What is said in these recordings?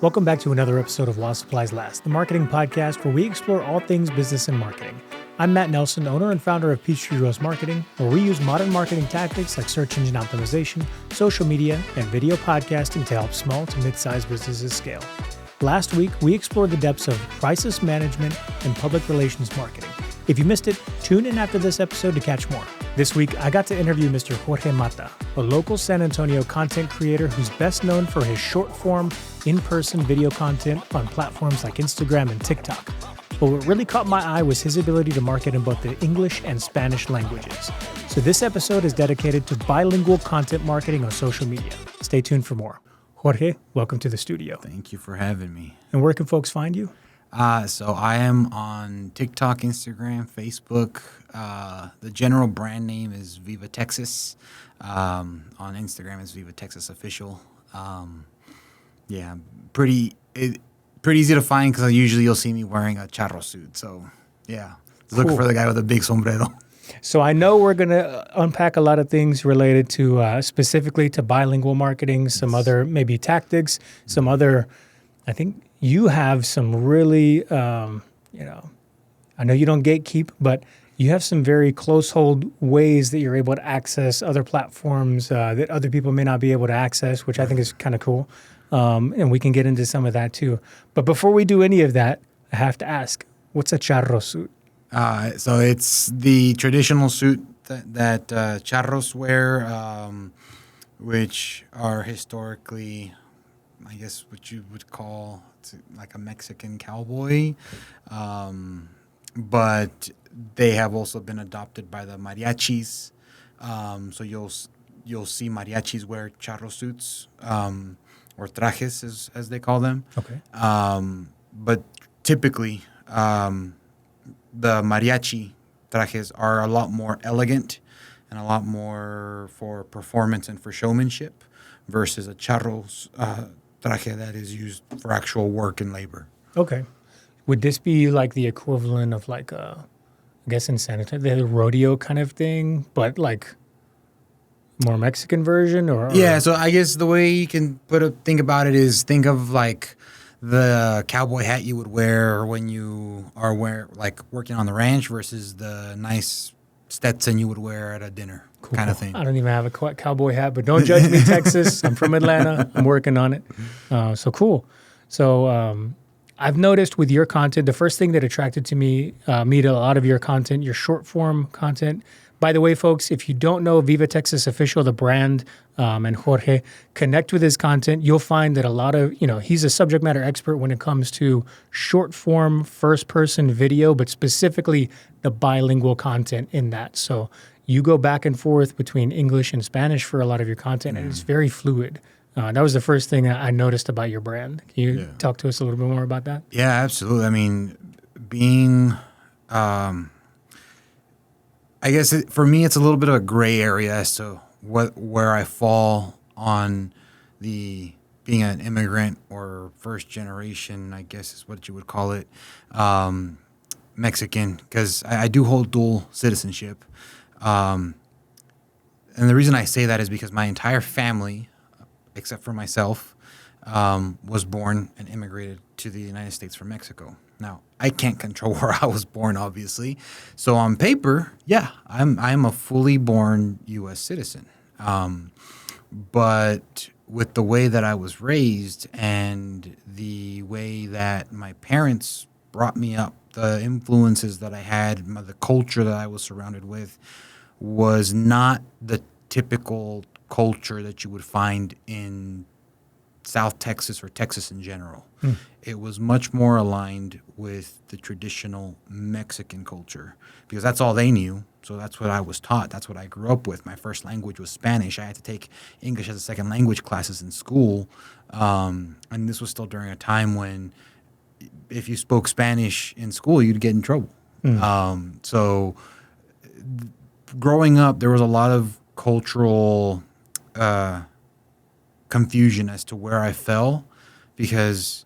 Welcome back to another episode of Law Supplies Last, the marketing podcast where we explore all things business and marketing. I'm Matt Nelson, owner and founder of Peachtree Rose Marketing, where we use modern marketing tactics like search engine optimization, social media, and video podcasting to help small to mid-sized businesses scale. Last week, we explored the depths of crisis management and public relations marketing. If you missed it, tune in after this episode to catch more. This week, I got to interview Mr. Jorge Mata, a local San Antonio content creator who's best known for his short-form, in-person video content on platforms like Instagram and TikTok. But what really caught my eye was his ability to market in both the English and Spanish languages. So this episode is dedicated to bilingual content marketing on social media. Stay tuned for more. Jorge, welcome to the studio. Thank you for having me. And where can folks find you? So I am on TikTok, Instagram, Facebook. The general brand name is Viva Texas. On Instagram, it's Viva Texas Official. Pretty easy to find because usually you'll see me wearing a charro suit. So, yeah, looking for the guy with a big sombrero. So I know we're going to unpack a lot of things related to specifically to bilingual marketing, some other maybe tactics, some other, I think you have some really, I know you don't gatekeep, but you have some very close hold ways that you're able to access other platforms that other people may not be able to access, which I think is kind of cool. And we can get into some of that too. But before we do any of that, I have to ask, what's a charro suit? So it's the traditional suit that charros wear, which are historically, I guess, what you would call like a Mexican cowboy. But they have also been adopted by the mariachis. So you'll see mariachis wear charro suits, or trajes as they call them. Okay. But typically, the mariachi trajes are a lot more elegant and a lot more for performance and for showmanship versus a charro's traje that is used for actual work and labor. Okay. Would this be like the equivalent of like I guess in San Antonio, the rodeo kind of thing, but like more Mexican version or? Yeah, so I guess the way you can think about it is think of like the cowboy hat you would wear when you are working on the ranch versus the nice Stetson you would wear at a dinner kind of thing. I don't even have a cowboy hat, but don't judge me, Texas. I'm from Atlanta. I'm working on it. So cool. So I've noticed with your content, the first thing that attracted to me to a lot of your content, your short form content. By the way, folks, if you don't know Viva Texas Official, the brand, and Jorge, connect with his content. You'll find that a lot of, he's a subject matter expert when it comes to short form, first person video, but specifically the bilingual content in that. So you go back and forth between English and Spanish for a lot of your content, and it's very fluid. That was the first thing I noticed about your brand. Can you talk to us a little bit more about that? Yeah, absolutely. I mean, being, I guess for me, it's a little bit of a gray area as to where I fall on the being an immigrant or first generation, I guess is what you would call it, Mexican, because I do hold dual citizenship. And the reason I say that is because my entire family, except for myself, was born and immigrated to the United States from Mexico. Now, I can't control where I was born, obviously. So on paper, yeah, I'm a fully born U.S. citizen. But with the way that I was raised and the way that my parents brought me up, the influences that I had, the culture that I was surrounded with was not the typical culture that you would find in South Texas or Texas in general. It was much more aligned with the traditional Mexican culture because that's all they knew. So that's what I was taught. That's what I grew up with. My first language was Spanish. I had to take English as a second language classes in school. And this was still during a time when if you spoke Spanish in school, you'd get in trouble. So growing up, there was a lot of cultural confusion as to where I fell because,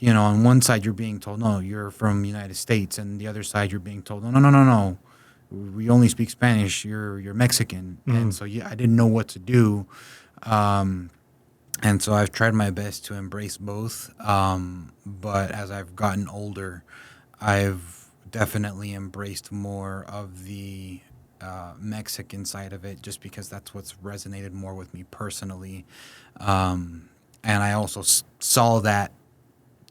on one side you're being told, no, you're from the United States, and the other side you're being told, no, we only speak Spanish, you're Mexican. And so I didn't know what to do. And so I've tried my best to embrace both. But as I've gotten older, I've definitely embraced more of the Mexican side of it, just because that's what's resonated more with me personally. And I also saw that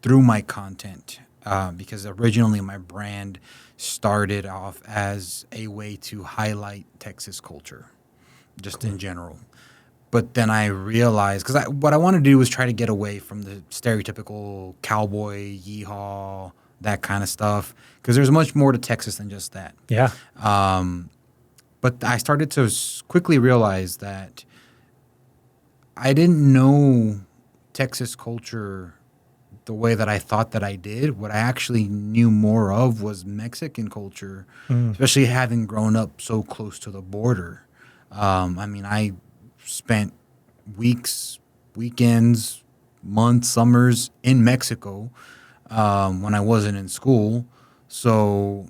through my content, because originally my brand started off as a way to highlight Texas culture, just in general. But then I realized, because what I wanted to do was try to get away from the stereotypical cowboy, yeehaw, that kind of stuff, because there's much more to Texas than just that. Yeah. But I started to quickly realize that I didn't know Texas culture the way that I thought that I did. What I actually knew more of was Mexican culture, especially having grown up so close to the border. I mean, I spent weeks, weekends, months, summers in Mexico when I wasn't in school. So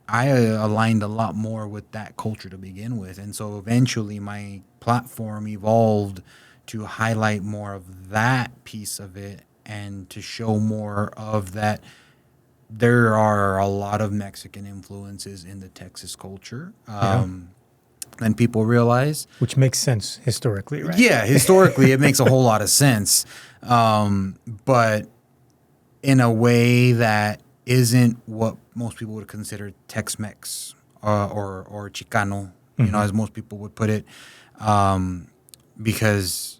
I aligned a lot more with that culture to begin with. And so eventually my platform evolved to highlight more of that piece of it and to show more of that there are a lot of Mexican influences in the Texas culture. Yeah. And people realize. Which makes sense historically, right? Yeah, historically, it makes a whole lot of sense. But in a way that isn't what most people would consider Tex-Mex or Chicano, as most people would put it. Because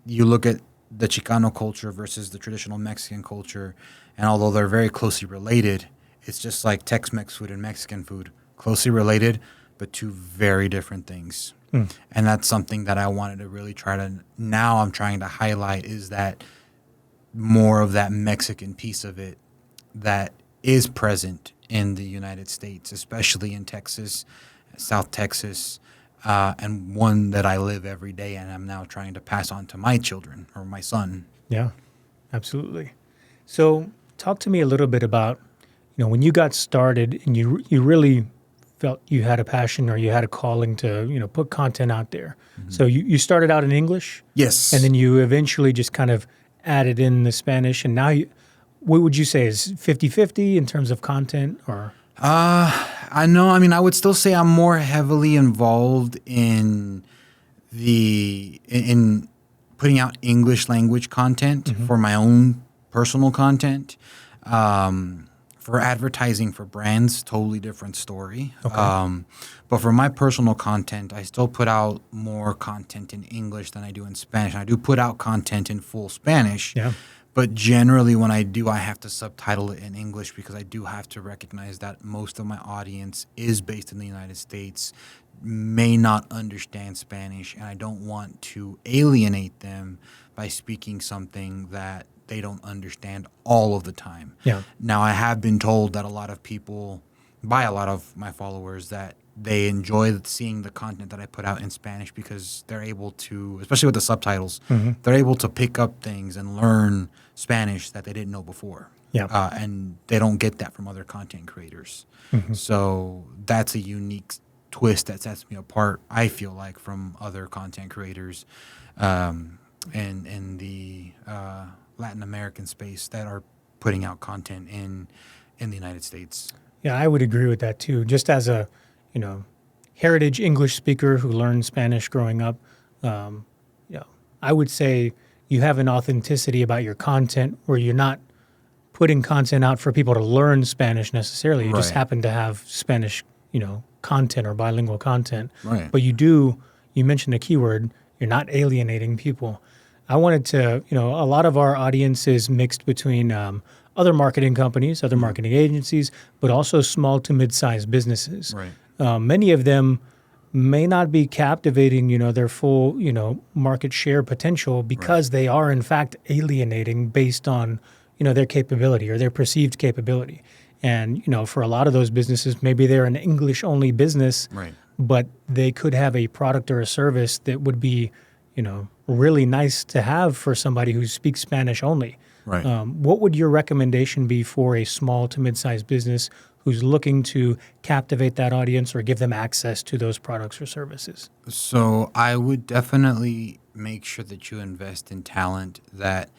you look at the Chicano culture versus the traditional Mexican culture, and although they're very closely related, it's just like Tex-Mex food and Mexican food, closely related, but two very different things. And that's something that I wanted to really I'm trying to highlight, is that more of that Mexican piece of it that is present in the United States, especially in Texas, South Texas, and one that I live every day, and I'm now trying to pass on to my children or my son. Yeah, absolutely. So talk to me a little bit about, when you got started and you really felt you had a passion or you had a calling to, put content out there. So you started out in English? Yes. And then you eventually just kind of added in the Spanish. And now what would you say is 50-50 in terms of content or? I know. I mean, I would still say I'm more heavily involved in in putting out English language content for my own personal content. For advertising for brands, totally different story. Okay. But for my personal content, I still put out more content in English than I do in Spanish. I do put out content in full Spanish. Yeah. But generally, when I do, I have to subtitle it in English, because I do have to recognize that most of my audience is based in the United States, may not understand Spanish, and I don't want to alienate them by speaking something that they don't understand all of the time. Yeah. Now, I have been told that a lot of people, by a lot of my followers, that they enjoy seeing the content that I put out in Spanish, because they're able to, especially with the subtitles, they're able to pick up things and learn Spanish that they didn't know before. Yeah. And they don't get that from other content creators. So that's a unique twist that sets me apart, I feel like, from other content creators in the Latin American space that are putting out content in the United States. Yeah, I would agree with that too. Just as a, heritage English speaker who learned Spanish growing up, I would say you have an authenticity about your content where you're not putting content out for people to learn Spanish necessarily. You just Right. happen to have Spanish, content or bilingual content. Right. But you mentioned a keyword, you're not alienating people. I wanted to, a lot of our audience is mixed between other marketing companies, other marketing agencies, but also small to mid-sized businesses. Right. Many of them may not be captivating, their full, market share potential because they are in fact alienating based on, their capability or their perceived capability. And, for a lot of those businesses, maybe they're an English-only business, Right. but they could have a product or a service that would be, really nice to have for somebody who speaks Spanish only. Right. What would your recommendation be for a small to mid-sized business who's looking to captivate that audience or give them access to those products or services? So I would definitely make sure that you invest in talent that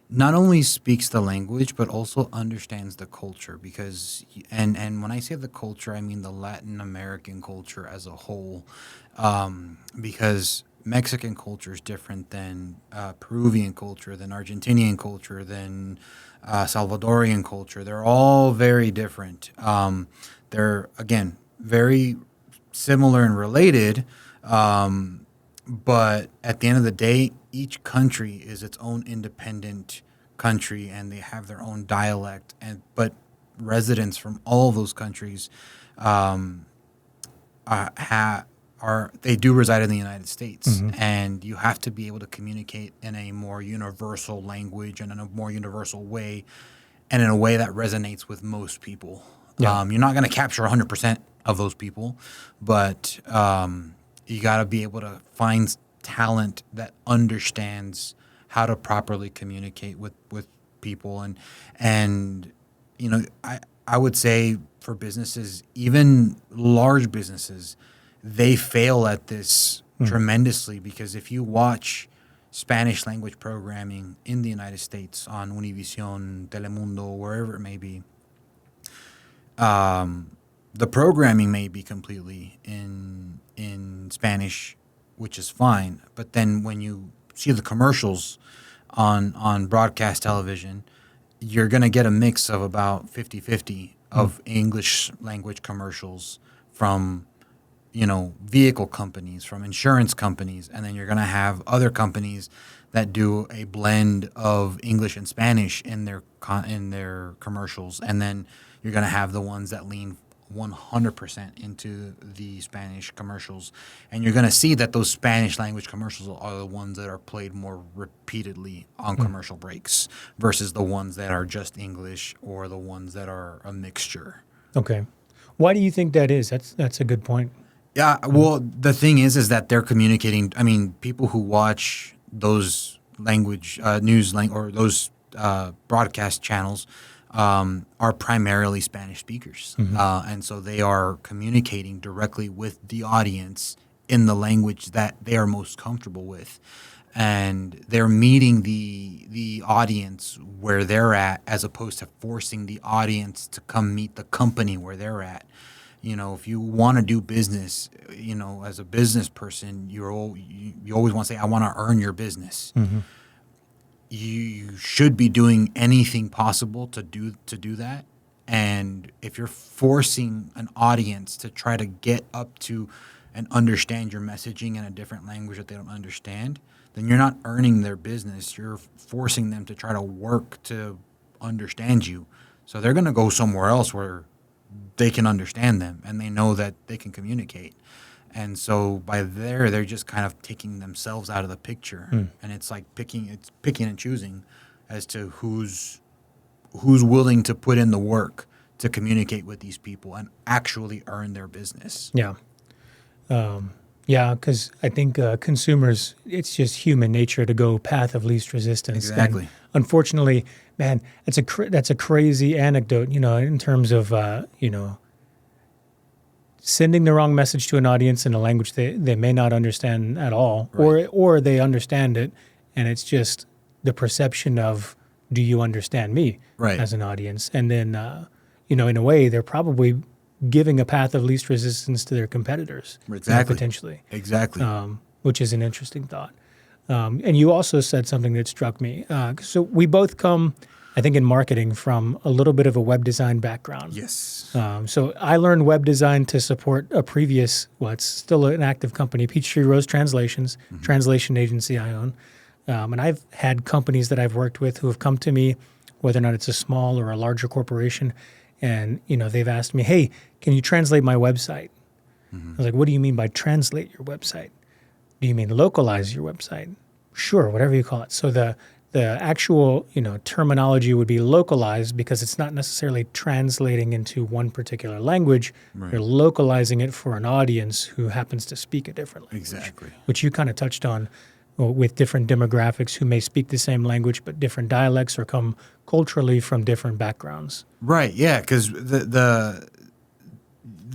not only speaks the language but also understands the culture. Because and when I say the culture, I mean the Latin American culture as a whole, because Mexican culture is different than Peruvian culture, than Argentinian culture, than Salvadorian culture. They're all very different. They're again very similar and related, but at the end of the day, each country is its own independent country, and they have their own dialect. And but residents from all of those countries um, they do reside in the United States, and you have to be able to communicate in a more universal language and in a more universal way, and in a way that resonates with most people. Yeah. You're not going to capture 100% of those people, but you got to be able to find talent that understands how to properly communicate with people. And I would say for businesses, even large businesses, they fail at this tremendously, because if you watch Spanish language programming in the United States on Univision, Telemundo, wherever it may be, the programming may be completely in Spanish, which is fine. But then when you see the commercials on broadcast television, you're going to get a mix of about 50-50 of English language commercials from vehicle companies, from insurance companies, and then you're going to have other companies that do a blend of English and Spanish in their commercials, and then you're going to have the ones that lean 100% into the Spanish commercials, and you're going to see that those Spanish language commercials are the ones that are played more repeatedly on commercial breaks versus the ones that are just English or the ones that are a mixture. Okay. Why do you think that is? That's a good point. Yeah, well, the thing is that they're communicating. I mean, people who watch those language or those broadcast channels are primarily Spanish speakers, and so they are communicating directly with the audience in the language that they are most comfortable with, and they're meeting the audience where they're at, as opposed to forcing the audience to come meet the company where they're at. If you want to do business, as a business person, you always want to say, I want to earn your business. You should be doing anything possible to do that. And if you're forcing an audience to try to get up to and understand your messaging in a different language that they don't understand, then you're not earning their business. You're forcing them to try to work to understand you. So they're going to go somewhere else where they can understand them and they know that they can communicate. And so they're just kind of taking themselves out of the picture. And it's like picking and choosing as to who's willing to put in the work to communicate with these people and actually earn their business. Yeah. Because I think consumers, it's just human nature to go path of least resistance. Exactly. And unfortunately, man, that's a crazy anecdote, in terms of, sending the wrong message to an audience in a language they may not understand at all, Right. or they understand it, and it's just the perception of, do you understand me, Right. as an audience? And then, in a way, they're probably giving a path of least resistance to their competitors. Exactly. Potentially. Exactly. Which is an interesting thought. And you also said something that struck me. So we both come, I think, in marketing from a little bit of a web design background. Yes. So I learned web design to support a previous, it's still an active company, Peachtree Rose Translations, translation agency I own. And I've had companies that I've worked with who have come to me, whether or not it's a small or a larger corporation, and they've asked me, hey, can you translate my website? I was like, what do you mean by translate your website? Do you mean localize your website? Sure, whatever you call it. So the actual terminology would be localized, because it's not necessarily translating into one particular language. Right. You're localizing it for an audience who happens to speak a different language. Exactly. Which you kind of touched on, with different demographics who may speak the same language but different dialects or come culturally from different backgrounds. Right. Yeah. Because the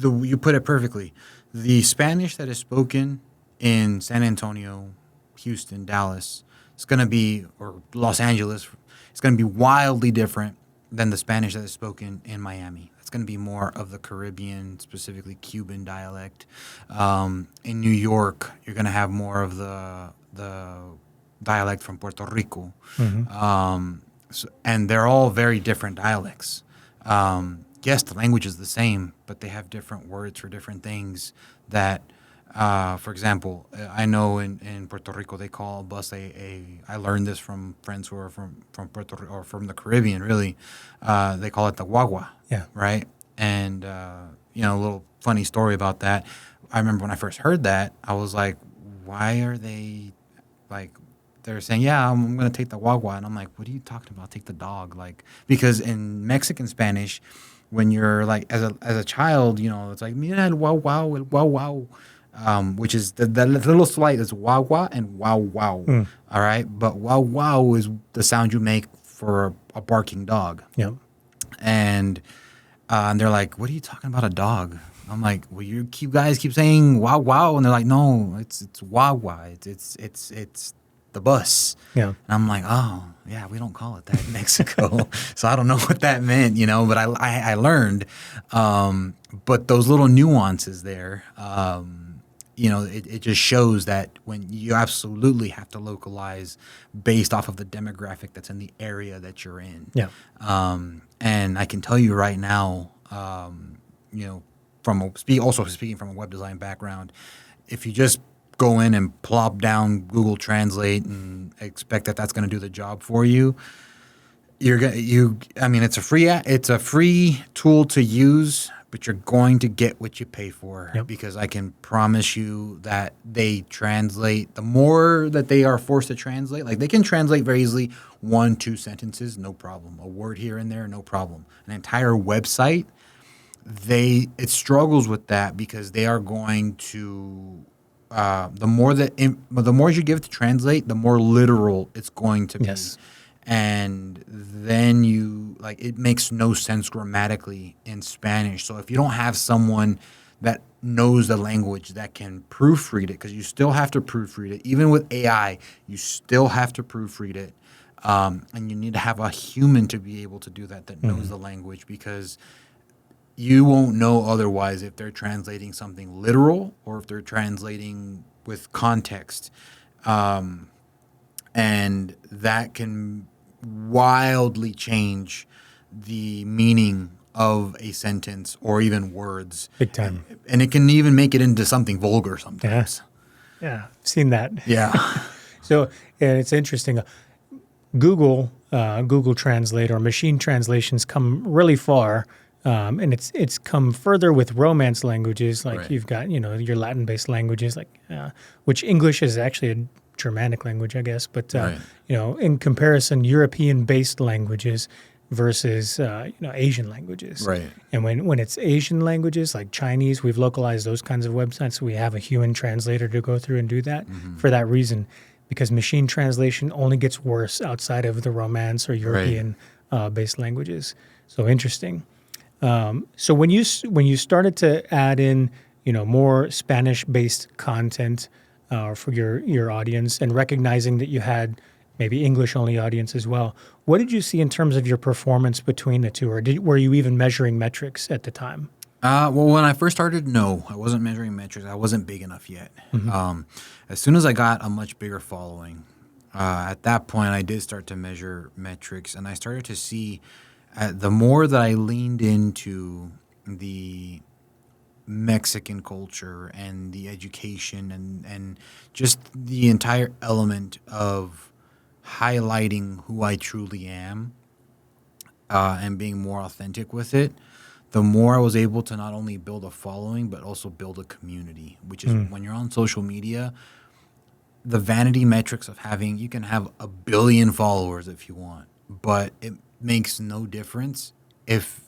you put it perfectly. The Spanish that is spoken in San Antonio, Houston, Dallas, it's going to be, or Los Angeles, it's going to be wildly different than the Spanish that is spoken in Miami. It's going to be more of the Caribbean, specifically Cuban dialect. In New York, you're going to have more of the dialect from Puerto Rico. And they're all very different dialects. Yes, the language is the same, but they have different words for different things that, for example, I know in Puerto Rico they call a bus I learned this from friends who are from Puerto Rico or from the Caribbean, really. They call it the guagua, Yeah. right? And, a little funny story about that. I remember when I first heard that, I was like, why are they, like, they're saying, yeah, I'm going to take the guagua. And I'm like, what are you talking about? Take the dog. Like, because in Mexican Spanish, when you're like, as a child, it's like, mira el wow wow, el wow wow, which is the little slight is wow wow and wow wow. All right. But wow wow is the sound you make for a barking dog. Yeah. And they're like, what are you talking about, a dog? I'm like, well, guys keep saying wow wow. And they're like, no, it's wow wow. It's the bus. Yeah. And I'm like, oh, yeah, we don't call it that in Mexico. So I don't know what that meant, but I learned. But those little nuances there, it just shows that when you absolutely have to localize based off of the demographic that's in the area that you're in. Yeah. And I can tell you right now, also speaking from a web design background, if you just go in and plop down Google Translate and expect that that's going to do the job for you, it's a free tool to use, but you're going to get what you pay for. Yep. Because I can promise you that they translate, the more that they are forced to translate, like they can translate very easily 1-2 sentences, no problem. A word here and there, no problem. An entire website, it struggles with that because they are going to, the more you give it to translate, the more literal it's going to be. Yes. And then it makes no sense grammatically in Spanish. So if you don't have someone that knows the language that can proofread it, because you still have to proofread it, even with AI, you still have to proofread it. And you need to have a human to be able to do that knows the language, because you won't know otherwise if they're translating something literal or if they're translating with context. And that can wildly change the meaning of a sentence or even words. Big time. And it can even make it into something vulgar sometimes. Yeah. I've seen that. Yeah. So it's interesting. Google Translate or machine translations come really far. And it's come further with Romance languages, like Right. you've got your Latin-based languages, which English is actually a Germanic language, I guess. But Right. in comparison, European-based languages versus Asian languages. Right. And when it's Asian languages like Chinese, we've localized those kinds of websites. So we have a human translator to go through and do that for that reason, because machine translation only gets worse outside of the Romance or European based languages. So interesting. So when you started to add in, more Spanish-based content for your audience, and recognizing that you had maybe English-only audience as well, what did you see in terms of your performance between the two, or were you even measuring metrics at the time? Well, when I first started, no, I wasn't measuring metrics. I wasn't big enough yet. As soon as I got a much bigger following, at that point, I did start to measure metrics, and I started to see the more that I leaned into the Mexican culture and the education and just the entire element of highlighting who I truly am and being more authentic with it, the more I was able to not only build a following, but also build a community, which is when you're on social media, the vanity metrics of you can have 1 billion followers if you want, but it makes no difference if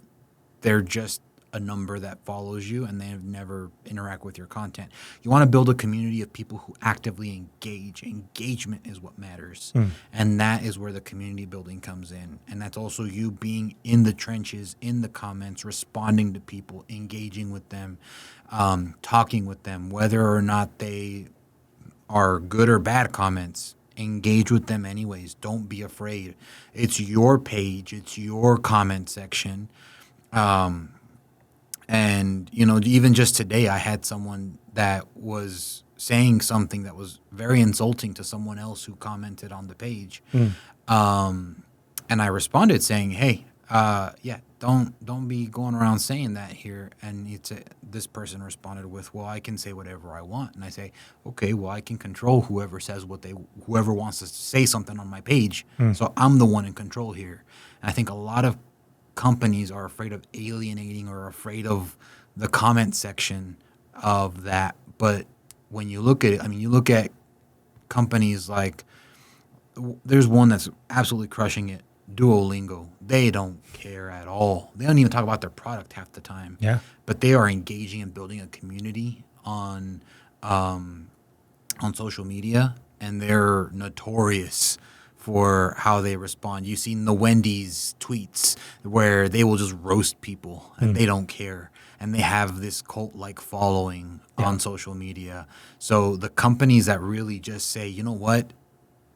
they're just a number that follows you and they never interact with your content. You want to build a community of people who actively engage. Engagement is what matters. And that is where the community building comes in. And that's also you being in the trenches, in the comments, responding to people, engaging with them, talking with them, whether or not they are good or bad comments, engage with them anyways. Don't be afraid. It's your page. It's your comment section. And, you know, even just today, I had someone that was saying something that was very insulting to someone else who commented on the page. And I responded saying, hey, don't be going around saying that here. And this person responded with, well, I can say whatever I want. And I say, okay, well, I can control whoever wants to say something on my page. So I'm the one in control here. And I think a lot of companies are afraid of alienating or afraid of the comment section of that. But when you look at it, I mean, you look at companies like, there's one that's absolutely crushing it, Duolingo. They don't care at all. They don't even talk about their product half the time. Yeah. But they are engaging and building a community on social media, and they're notorious for how they respond. You've seen the Wendy's tweets where they will just roast people and they don't care. And they have this cult-like following on social media. So the companies that really just say, you know what,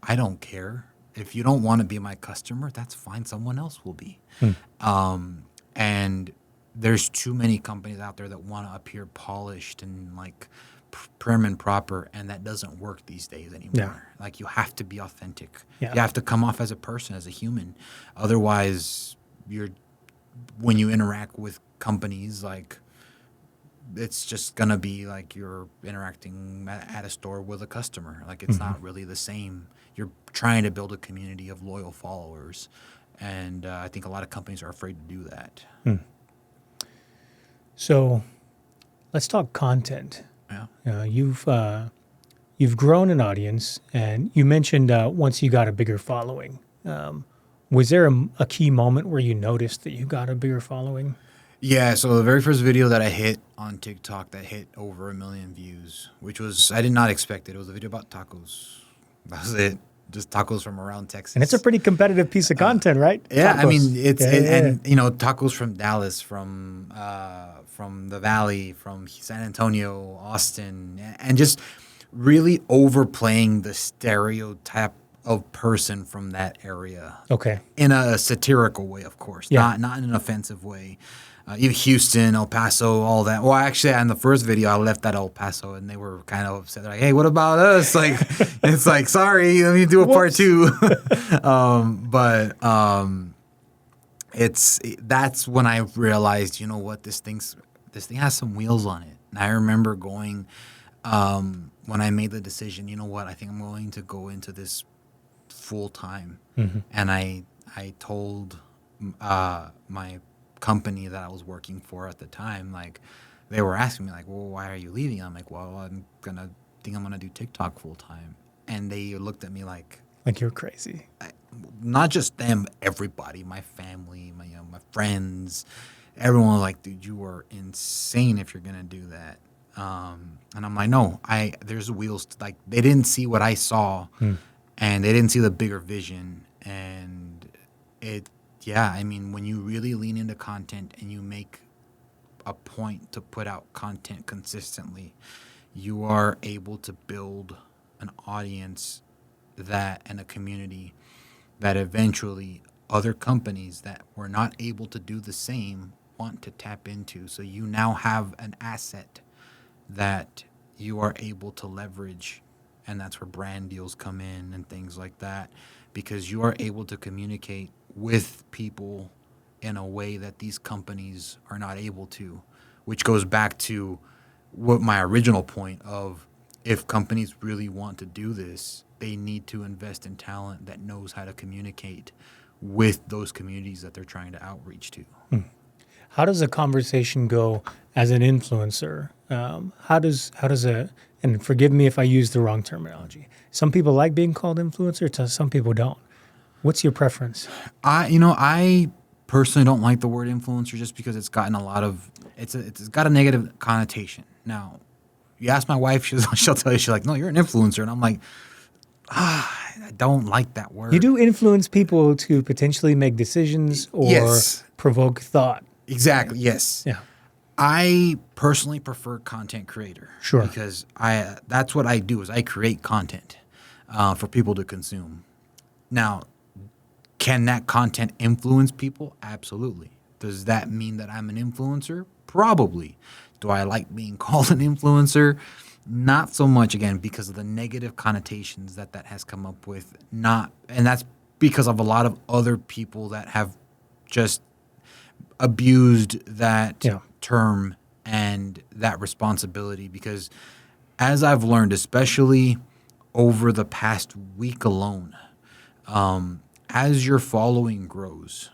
I don't care. If you don't want to be my customer, that's fine. Someone else will be. And there's too many companies out there that want to appear polished and like prim and proper, and that doesn't work these days anymore. Yeah. Like, you have to be authentic. Yeah. You have to come off as a person, as a human. Otherwise, when you interact with companies, like, it's just gonna be like you're interacting at a store with a customer. Like, it's not really the same. You're trying to build a community of loyal followers, and I think a lot of companies are afraid to do that. So let's talk content. Yeah. You've grown an audience, and you mentioned once you got a bigger following. Was there a key moment where you noticed that you got a bigger following? Yeah, so the very first video that I hit on TikTok that hit over 1 million views, which was, I did not expect it. It was a video about tacos. That was it. Just tacos from around Texas. And it's a pretty competitive piece of content, right? Yeah, Tacos. I mean, and you know, tacos from Dallas, from the Valley, from San Antonio, Austin, and just really overplaying the stereotype of person from that area. Okay. In a satirical way, of course, not in an offensive way. Even Houston, El Paso, all that. Well, actually, on the first video, I left at El Paso, and they were kind of upset. They're like, hey, what about us? Like, it's like, sorry, let me do a part two. That's when I realized, you know what, this thing has some wheels on it. And I remember going, when I made the decision, you know what, I think I'm going to go into this full time. And I told my company that I was working for at the time, like, they were asking me, like, well, why are you leaving? I'm like, well, I'm gonna do TikTok full time. And they looked at me like you're crazy. Not just them, everybody, my family, my friends, everyone was like, dude, you are insane if you're gonna do that. And I'm like, no, there's wheels. Like, they didn't see what I saw, and they didn't see the bigger vision. And I mean, when you really lean into content and you make a point to put out content consistently, you are able to build an audience and a community that eventually other companies that were not able to do the same want to tap into. So you now have an asset that you are able to leverage, and that's where brand deals come in and things like that, because you are able to communicate with people in a way that these companies are not able to, which goes back to what my original point of, if companies really want to do this, they need to invest in talent that knows how to communicate with those communities that they're trying to outreach to. How does a conversation go as an influencer? How does and forgive me if I use the wrong terminology. Some people like being called influencer, some people don't. What's your preference? I personally don't like the word influencer just because it's gotten it's got a negative connotation. Now, you ask my wife, she'll tell you, she's like, no, you're an influencer. And I'm like, I don't like that word. You do influence people to potentially make decisions or provoke thought. Exactly, yes. Yeah. I personally prefer content creator. Sure. Because that's what I do is I create content for people to consume. Now, can that content influence people? Absolutely. Does that mean that I'm an influencer? Probably. Do I like being called an influencer? Not so much, again, because of the negative connotations that has come up with. And that's because of a lot of other people that have just abused that Yeah. term and that responsibility. Because as I've learned, especially over the past week alone, as your following grows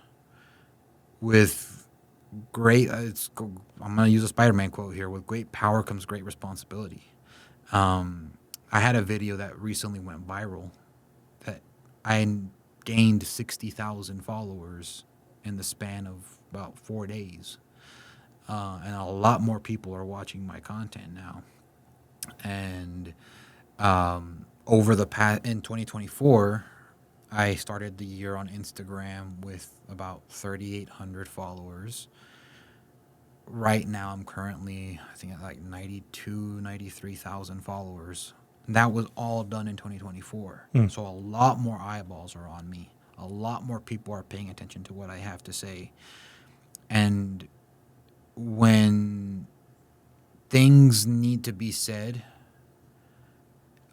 with I'm going to use a Spider-Man quote here. With great power comes great responsibility. I had a video that recently went viral that I gained 60,000 followers in the span of about 4 days. And a lot more people are watching my content now. And over the past, in 2024, I started the year on Instagram with about 3,800 followers. Right now, I'm currently, I think, at like 93,000 followers. And that was all done in 2024. So a lot more eyeballs are on me. A lot more people are paying attention to what I have to say. And when things need to be said,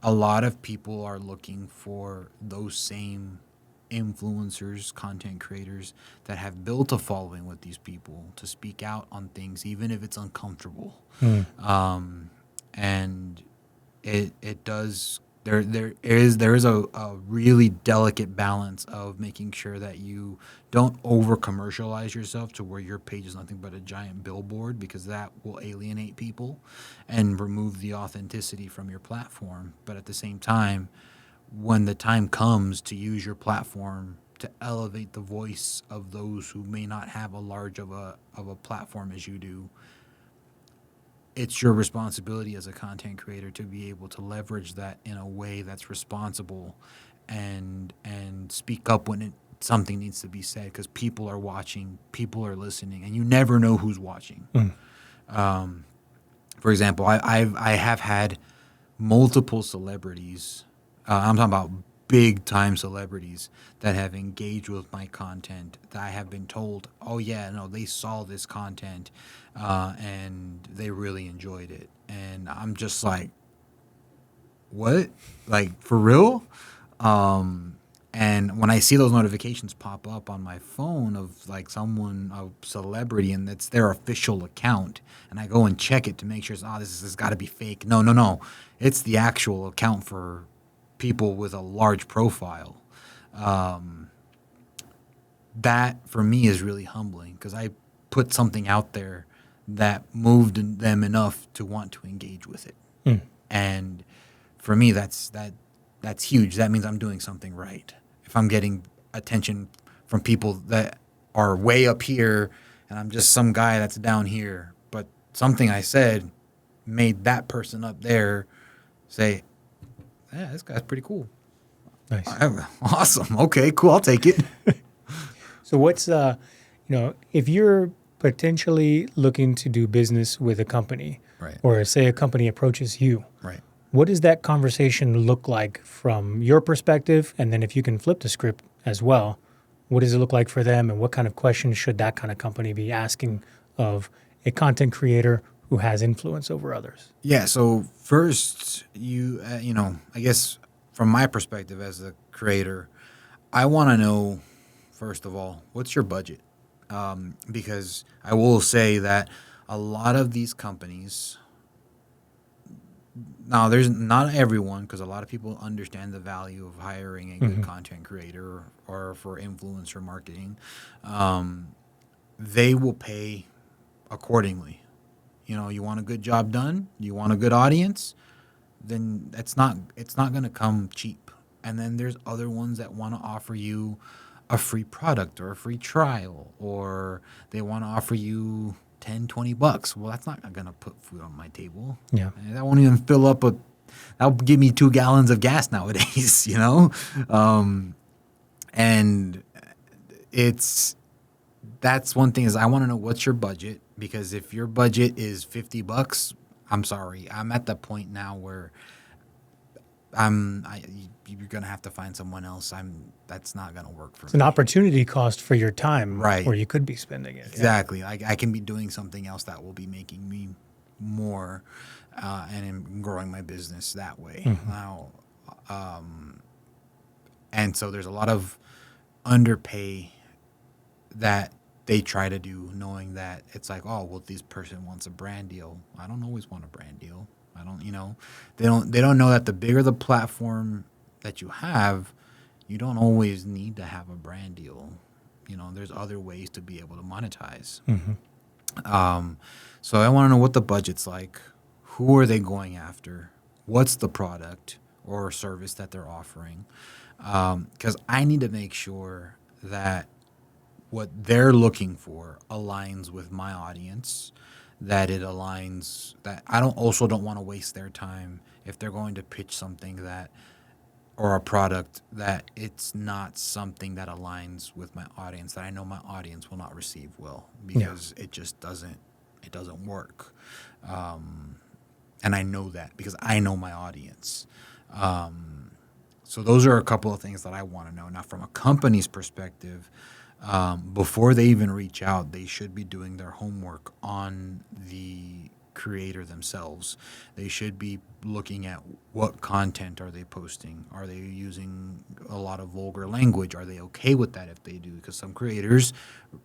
a lot of people are looking for those same influencers, content creators that have built a following with these people to speak out on things, even if it's uncomfortable. And it does. There is a really delicate balance of making sure that you don't over commercialize yourself to where your page is nothing but a giant billboard, because that will alienate people and remove the authenticity from your platform. But at the same time, when the time comes to use your platform to elevate the voice of those who may not have a large of a platform as you do, it's your responsibility as a content creator to be able to leverage that in a way that's responsible and speak up when something needs to be said, because people are watching, people are listening, and you never know who's watching. For example, I have had multiple celebrities, I'm talking about big time celebrities, that have engaged with my content, that I have been told, oh yeah, no, they saw this content and they really enjoyed it. And I'm just like, what? Like, for real? And when I see those notifications pop up on my phone of like someone, a celebrity, and it's their official account, and I go and check it to make sure this has got to be fake. No. It's the actual account for people with a large profile. That for me is really humbling, because I put something out there that moved them enough to want to engage with it. And for me, that's huge. That means I'm doing something right. If I'm getting attention from people that are way up here and I'm just some guy that's down here, but something I said made that person up there say, yeah, this guy's pretty cool. Nice. Awesome. Okay, cool. I'll take it. So what's, if you're potentially looking to do business with a company, Right. or say a company approaches you, Right. what does that conversation look like from your perspective? And then if you can flip the script as well, what does it look like for them? And what kind of questions should that kind of company be asking of a content creator who has influence over others? Yeah. So first, I guess from my perspective as a creator, I want to know, first of all, what's your budget? Because I will say that a lot of these companies, now there's not everyone, because a lot of people understand the value of hiring a good content creator or for influencer marketing. They will pay accordingly. You want a good job done, you want a good audience, then it's not going to come cheap. And then there's other ones that want to offer you a free product or a free trial, or they want to offer you $10-20. Well, that's not going to put food on my table. Yeah. And that won't even fill up that'll give me 2 gallons of gas nowadays, and that's one thing, is I want to know what's your budget. Because if your budget is $50, I'm sorry. I'm at the point now where you're gonna have to find someone else. That's not gonna work for It's an me. opportunity cost for your time Right. where you could be spending it. Yeah. Exactly. I can be doing something else that will be making me more, and in growing my business that way. Now, and so there's a lot of underpay that they try to do, knowing that it's like, oh, well, this person wants a brand deal. I don't always want a brand deal. I don't, they don't know that the bigger the platform that you have, you don't always need to have a brand deal. There's other ways to be able to monetize. So I want to know what the budget's like. Who are they going after? What's the product or service that they're offering? Because I need to make sure that what they're looking for aligns with my audience, that it aligns, that I don't want to waste their time if they're going to pitch something that, or a product that it's not something that aligns with my audience, that I know my audience will not receive well, because it just doesn't work. And I know that because I know my audience. So those are a couple of things that I want to know. Now, from a company's perspective, before they even reach out, they should be doing their homework on the creator themselves. They should be looking at what content are they posting. Are they using a lot of vulgar language? Are they okay with that if they do? Because some creators,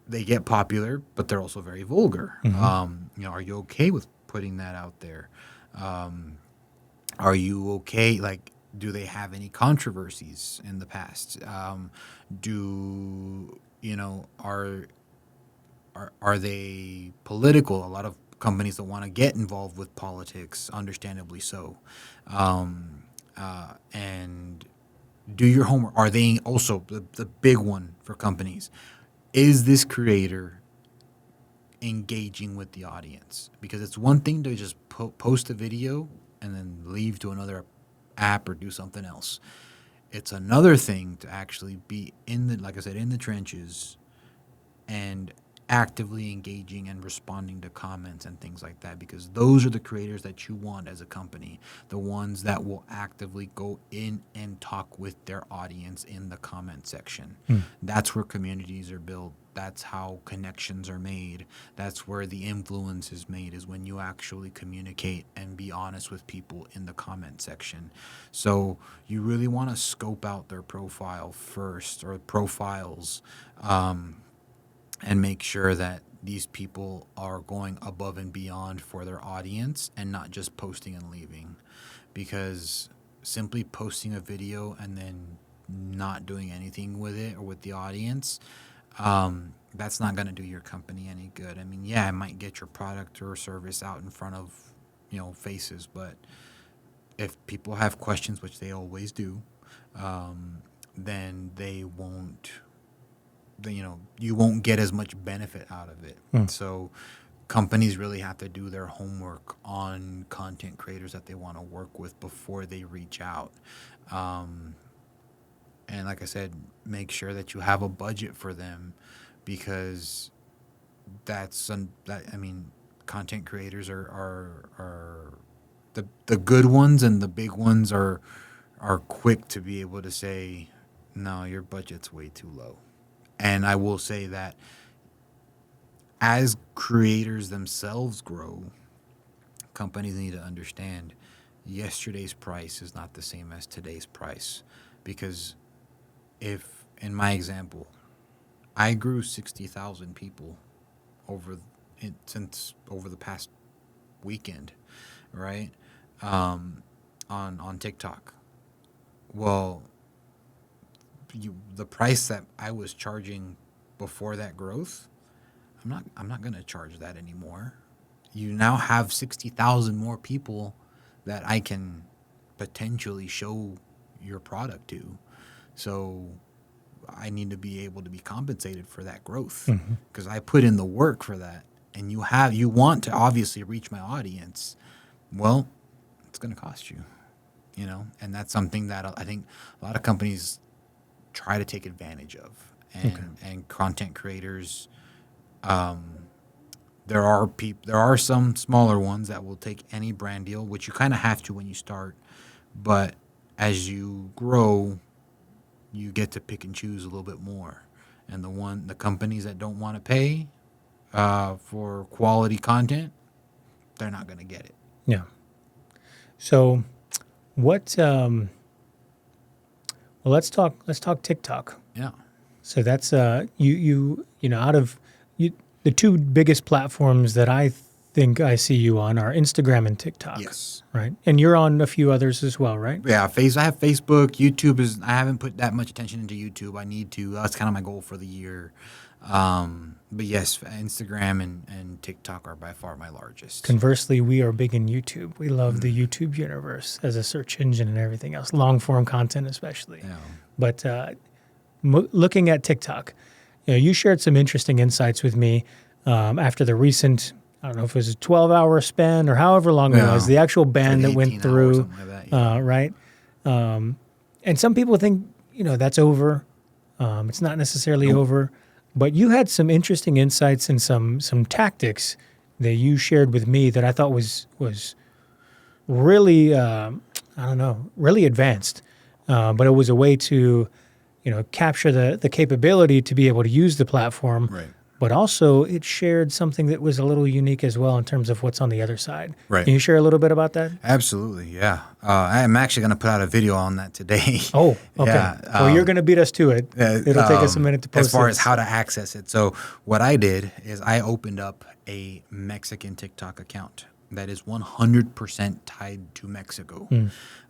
they get popular, but they're also very vulgar. Are you okay with putting that out there? Are you okay? Like, do they have any controversies in the past? Do you know are they political? A lot of companies that want to get involved with politics, understandably so. And do your homework. Are they also the big one for companies? Is this creator engaging with the audience? Because it's one thing to just post a video and then leave to another app or do something else. It's another thing to actually be like I said, in the trenches and actively engaging and responding to comments and things like that, because those are the creators that you want as a company, the ones that will actively go in and talk with their audience in the comment section. That's where communities are built. That's how connections are made. That's where the influence is made, is when you actually communicate and be honest with people in the comment section. So you really want to scope out their profile first, or profiles, and make sure that these people are going above and beyond for their audience and not just posting and leaving. Because simply posting a video and then not doing anything with it or with the audience, that's not going to do your company any good. I mean, yeah, it might get your product or service out in front of, faces, but if people have questions, which they always do, then they won't, you won't get as much benefit out of it. So companies really have to do their homework on content creators that they want to work with before they reach out. And like I said, make sure that you have a budget for them, because content creators are the good ones, and the big ones are quick to be able to say, no, your budget's way too low. And I will say that as creators themselves grow, companies need to understand yesterday's price is not the same as today's price. Because if, in my example, I grew 60,000 people since over the past weekend, right? On TikTok. Well, the price that I was charging before that growth, I'm not going to charge that anymore. You now have 60,000 more people that I can potentially show your product to. So I need to be able to be compensated for that growth, because I put in the work for that. And you want to obviously reach my audience. Well, it's going to cost you, and that's something that I think a lot of companies try to take advantage of, and content creators There are some smaller ones that will take any brand deal, which you kind of have to when you start. But as you grow, you get to pick and choose a little bit more. And the companies that don't want to pay for quality content, they're not going to get it. Yeah. So, what? Well, let's talk TikTok. Yeah. So that's you know, out of you, the two biggest platforms that I think I see you on are Instagram and TikTok. Yes. Right. And you're on a few others as well, right? Yeah. I have Facebook. YouTube I haven't put that much attention into YouTube. I need to. That's kind of my goal for the year. But yes, Instagram and TikTok are by far my largest. Conversely, we are big in YouTube. We love the YouTube universe as a search engine and everything else, long form content especially. Yeah. But looking at TikTok, you know, you shared some interesting insights with me after the recent, I don't know if it was a 12-hour span or however long it was, the actual ban that went through, something like that, yeah. right? And some people think, you know, that's over. It's not necessarily over. But you had some interesting insights and some tactics that you shared with me that I thought was really, I don't know, really advanced. But it was a way to, you know, capture the capability to be able to use the platform. Right. But also it shared something that was a little unique as well in terms of what's on the other side. Right. Can you share a little bit about that? Absolutely, yeah. I'm actually going to put out a video on that today. Oh, okay. Yeah, Well, you're going to beat us to it. It'll take us a minute to post as far this. as how to access it. So what I did is I opened up a Mexican TikTok account that is 100% tied to Mexico.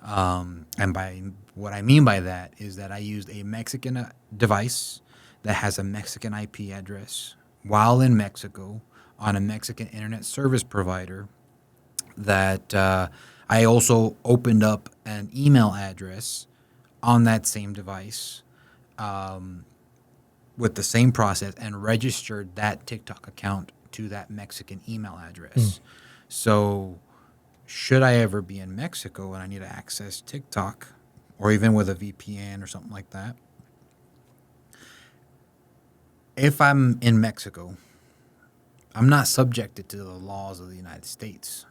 And by what I mean by that is that I used a Mexican device that has a Mexican IP address while in Mexico on a Mexican internet service provider that I also opened up an email address on that same device with the same process and registered that TikTok account to that Mexican email address. So should I ever be in Mexico and I need to access TikTok or even with a VPN or something like that, if I'm in Mexico, I'm not subjected to the laws of the United States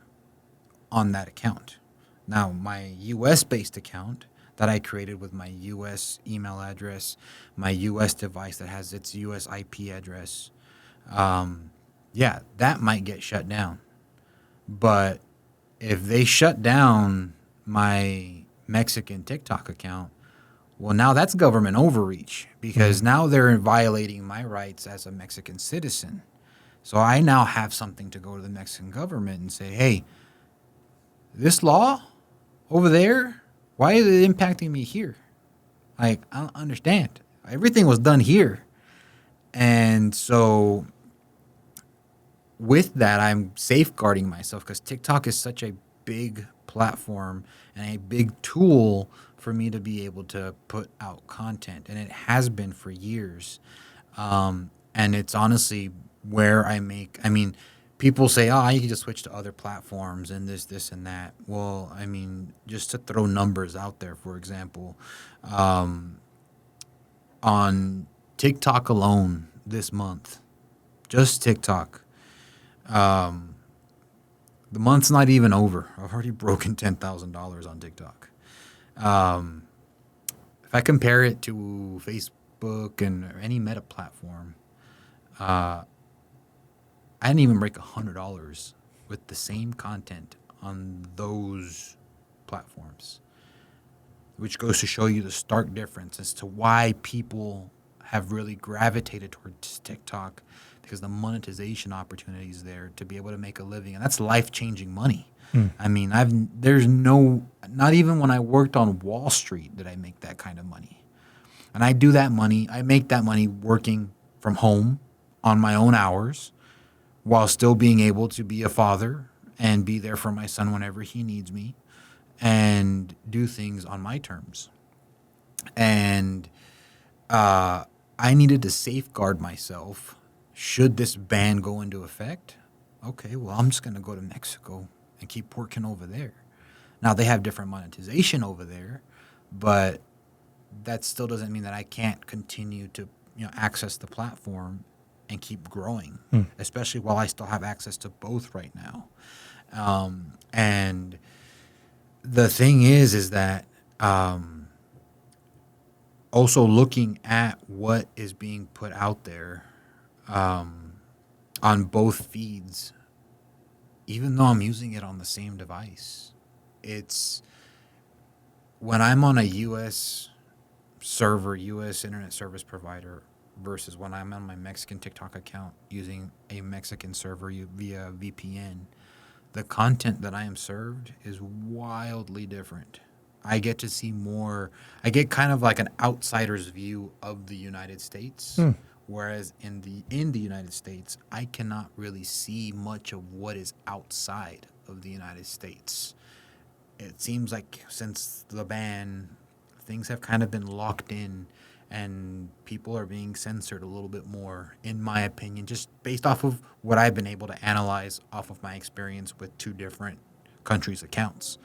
on that account. Now, my U.S.-based account that I created with my U.S. email address, my U.S. device that has its U.S. IP address, that might get shut down. But if they shut down my Mexican TikTok account, well, now that's government overreach because now they're violating my rights as a Mexican citizen. So I now have something to go to the Mexican government and say, hey, this law over there, why is it impacting me here? Like, I don't understand. Everything was done here. And so with that, I'm safeguarding myself because TikTok is such a big platform and a big tool for me to be able to put out content. And it has been for years. And it's honestly where people say, oh, you can just switch to other platforms and this, and that. Well, I mean, just to throw numbers out there, for example, on TikTok alone this month, just TikTok, the month's not even over. I've already broken $10,000 on TikTok. If I compare it to Facebook or any meta platform, I didn't even break $100 with the same content on those platforms, which goes to show you the stark difference as to why people have really gravitated towards TikTok, because the monetization opportunities there to be able to make a living, and that's life-changing money. I mean, not even when I worked on Wall Street did I make that kind of money. And I make that money working from home on my own hours while still being able to be a father and be there for my son whenever he needs me and do things on my terms. And I needed to safeguard myself should this ban go into effect. Okay, well, I'm just going to go to Mexico and keep working over there. Now, they have different monetization over there, but that still doesn't mean that I can't continue to access the platform and keep growing, especially while I still have access to both right now. And the thing is that also looking at what is being put out there on both feeds, even though I'm using it on the same device, it's when I'm on a U.S. server, U.S. internet service provider, versus when I'm on my Mexican TikTok account using a Mexican server via VPN, the content that I am served is wildly different. I get to see more. I get kind of like an outsider's view of the United States, whereas in the United States, I cannot really see much of what is outside of the United States. It seems like since the ban, things have kind of been locked in, and people are being censored a little bit more, in my opinion, just based off of what I've been able to analyze off of my experience with two different countries' accounts.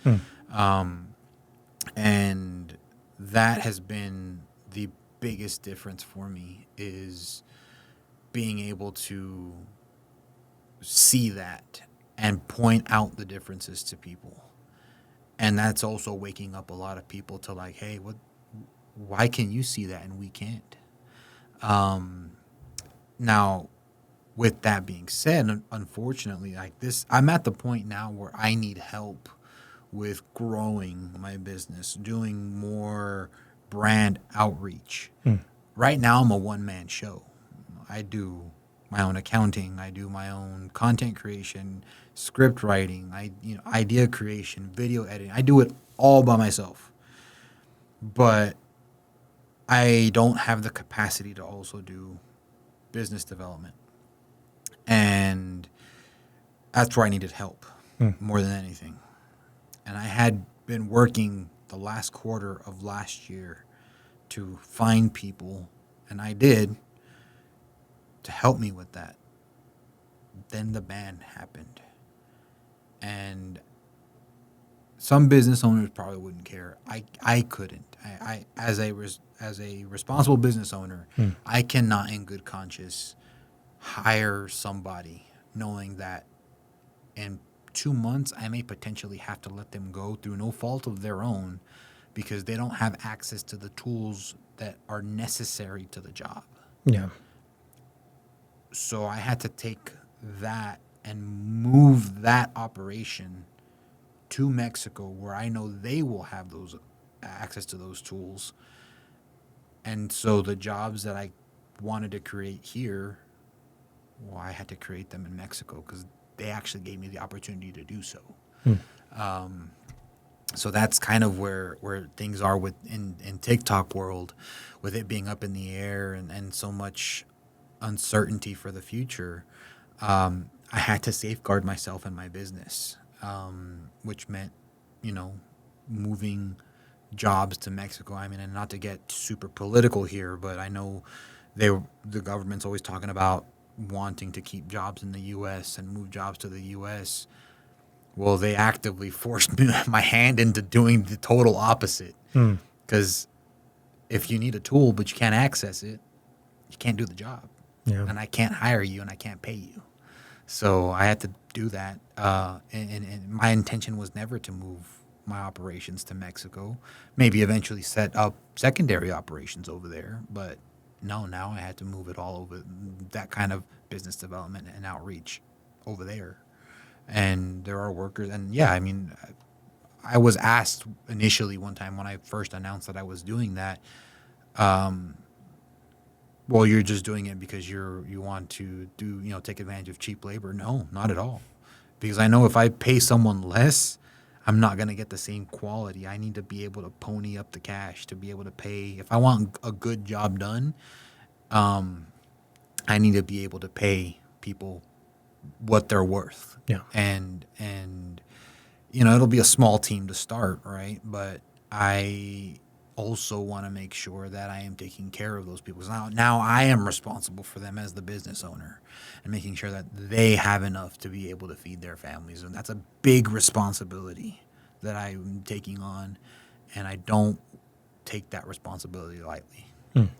And that has been the biggest difference for me, is being able to see that and point out the differences to people. And that's also waking up a lot of people to like, hey, why can you see that and we can't? Now, with that being said, unfortunately, like this, I'm at the point now where I need help with growing my business, doing more brand outreach. Right now, I'm a one-man show. I do my own accounting. I do my own content creation, script writing, idea creation, video editing. I do it all by myself. But I don't have the capacity to also do business development. And that's where I needed help more than anything. And I had been working the last quarter of last year to find people, and I did, to help me with that. Then the ban happened. And some business owners probably wouldn't care. I couldn't. I as a responsible business owner, I cannot in good conscience hire somebody knowing that in 2 months I may potentially have to let them go through no fault of their own because they don't have access to the tools that are necessary to the job. Yeah. So I had to take that and move that operation to Mexico, where I know they will have those access to those tools. And so the jobs that I wanted to create here, well, I had to create them in Mexico because they actually gave me the opportunity to do so. So that's kind of where things are in TikTok world, with it being up in the air and so much uncertainty for the future. I had to safeguard myself and my business, which meant, moving jobs to Mexico. I mean, and not to get super political here, but I know the government's always talking about wanting to keep jobs in the U.S. and move jobs to the U.S. Well, they actively forced my hand into doing the total opposite. Because if you need a tool but you can't access it, you can't do the job. Yeah. And I can't hire you and I can't pay you. So I had to do that. And my intention was never to move my operations to Mexico. Maybe eventually set up secondary operations over there. But no, now I had to move it all over, that kind of business development and outreach over there. And there are workers. And yeah, I mean, I was asked initially one time when I first announced that I was doing that, well, you're just doing it because you want to take advantage of cheap labor. No, not at all. Because I know if I pay someone less, I'm not going to get the same quality. I need to be able to pony up the cash to be able to pay. If I want a good job done, I need to be able to pay people what they're worth. Yeah. And it'll be a small team to start, right? But I also want to make sure that I am taking care of those people. Now I am responsible for them as the business owner and making sure that they have enough to be able to feed their families. And that's a big responsibility that I'm taking on, and I don't take that responsibility lightly.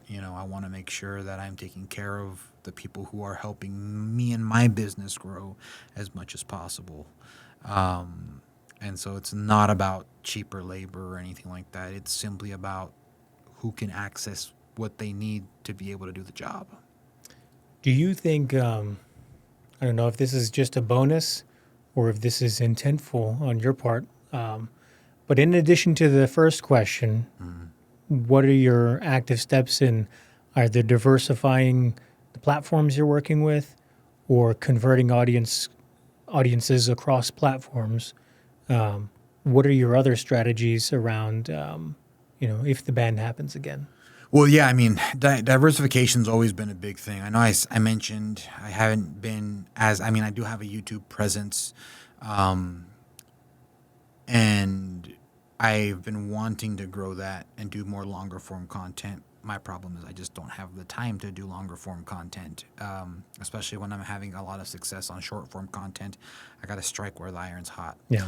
You know, I want to make sure that I'm taking care of the people who are helping me and my business grow as much as possible. And so it's not about cheaper labor or anything like that. It's simply about who can access what they need to be able to do the job. Do you think, I don't know if this is just a bonus or if this is intentful on your part, but in addition to the first question, what are your active steps in either diversifying the platforms you're working with or converting audiences across platforms? What are your other strategies around, if the ban happens again? Well, yeah, I mean, diversification's always been a big thing. I know I mentioned I haven't been I do have a YouTube presence, and I've been wanting to grow that and do more longer form content. My problem is I just don't have the time to do longer form content, especially when I'm having a lot of success on short form content. I got to strike where the iron's hot. Yeah.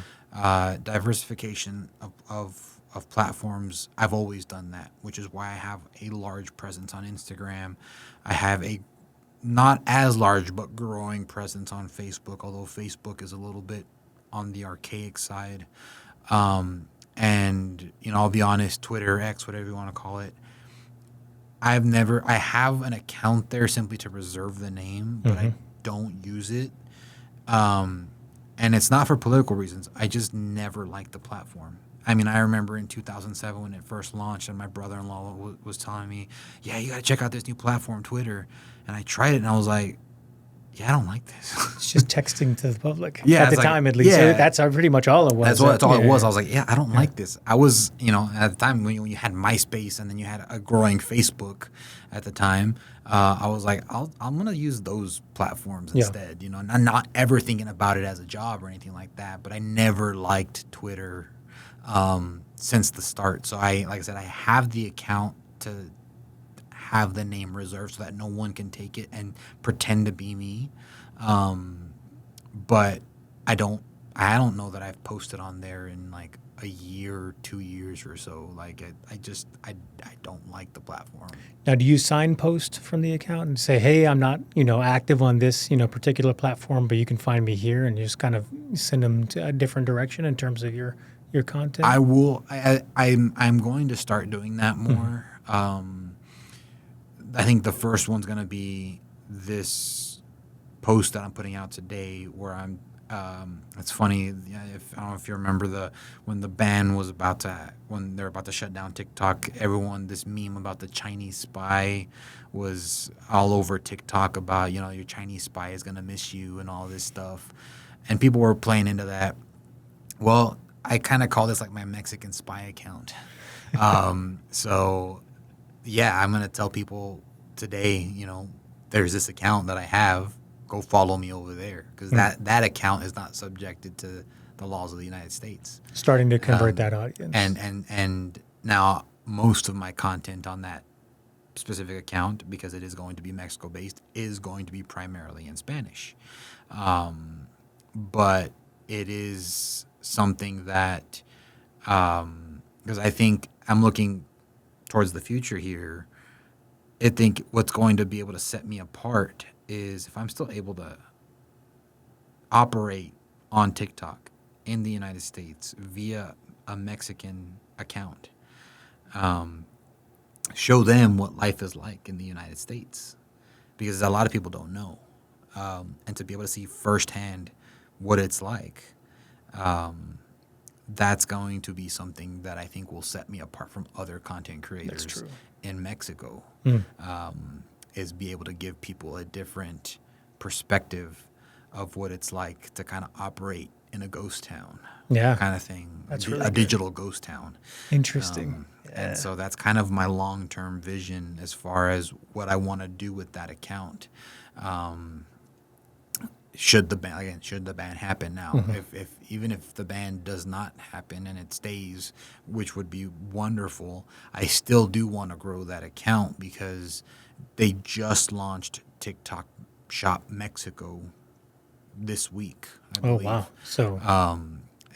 Diversification of platforms, I've always done that, which is why I have a large presence on Instagram. I have a not as large but growing presence on Facebook, although Facebook is a little bit on the archaic side. And, I'll be honest, Twitter, X, whatever you want to call it, I have an account there simply to reserve the name, but I don't use it. And it's not for political reasons. I just never liked the platform. I mean, I remember in 2007 when it first launched and my brother-in-law was telling me, yeah, you got to check out this new platform, Twitter. And I tried it and I was like, yeah, I don't like this. It's just texting to the public. Yeah, at the time, at least. yeah. That's pretty much all it was. That's all it was. I was like, yeah, I don't like this. I was, at the time when you had MySpace and then you had a growing Facebook at the time, I was like, I'm going to use those platforms instead, and not ever thinking about it as a job or anything like that. But I never liked Twitter since the start. So like I said, I have the account to have the name reserved so that no one can take it and pretend to be me. But I don't know that I've posted on there in like a year, 2 years or so. Like I don't like the platform. Now, do you signpost from the account and say, hey, I'm not, active on this, particular platform, but you can find me here, and you just kind of send them to a different direction in terms of your content? I will. I'm going to start doing that more. I think the first one's going to be this post that I'm putting out today, where I'm. It's funny. I don't know if you remember when the ban was when they're about to shut down TikTok. This meme about the Chinese spy was all over TikTok about your Chinese spy is going to miss you and all this stuff, and people were playing into that. Well, I kind of call this like my Mexican spy account. So, yeah, I'm going to tell people today, there's this account that I have. Go follow me over there, because that account is not subjected to the laws of the United States. Starting to convert that audience. And now most of my content on that specific account, because it is going to be Mexico-based, is going to be primarily in Spanish. But it is something that, because I think I'm looking towards the future here, I think what's going to be able to set me apart is if I'm still able to operate on TikTok in the United States via a Mexican account, show them what life is like in the United States, because a lot of people don't know, and to be able to see firsthand what it's like, that's going to be something that I think will set me apart from other content creators in Mexico. Is be able to give people a different perspective of what it's like to kind of operate in a ghost town, kind of thing. That's a digital ghost town. Interesting. And so that's kind of my long-term vision as far as what I want to do with that account. Should the ban happen now, even if the ban does not happen and it stays, which would be wonderful, I still do want to grow that account, because they just launched TikTok Shop Mexico this week, I believe. Oh, wow. So,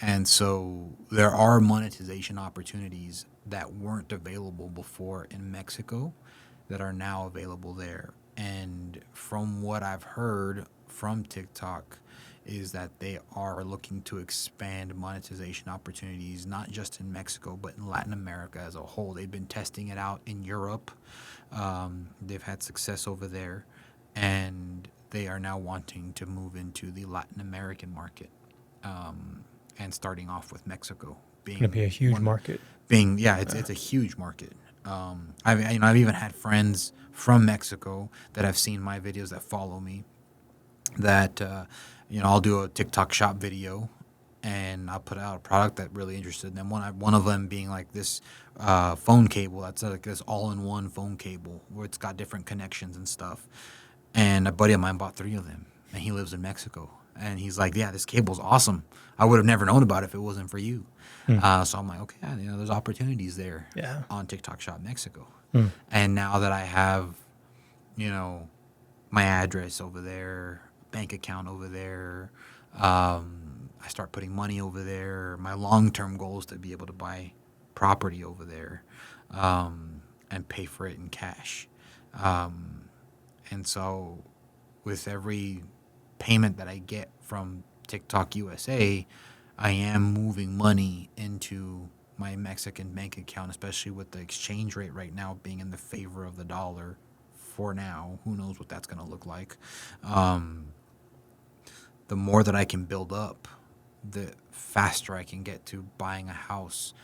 and so there are monetization opportunities that weren't available before in Mexico that are now available there. And from what I've heard from TikTok is that they are looking to expand monetization opportunities, not just in Mexico, but in Latin America as a whole. They've been testing it out in Europe. They've had success over there, and they are now wanting to move into the Latin American market, and starting off with Mexico It's going to be a huge market. It's a huge market. I've even had friends from Mexico that have seen my videos that follow me. That I'll do a TikTok shop video, and I'll put out a product that really interested them. One of them being like this phone cable that's like this all-in-one phone cable where it's got different connections and stuff. And a buddy of mine bought 3 of them, and he lives in Mexico. And he's like, "Yeah, this cable's awesome. I would have never known about it if it wasn't for you." So I'm like, "Okay, there's opportunities there on TikTok Shop Mexico." And now that I have, my address over there, bank account over there, I start putting money over there. My long-term goal is to be able to buy property over there, and pay for it in cash. And so with every payment that I get from TikTok USA, I am moving money into my Mexican bank account, especially with the exchange rate right now being in the favor of the dollar for now. Who knows what that's going to look like. The more that I can build up, the faster I can get to buying a house,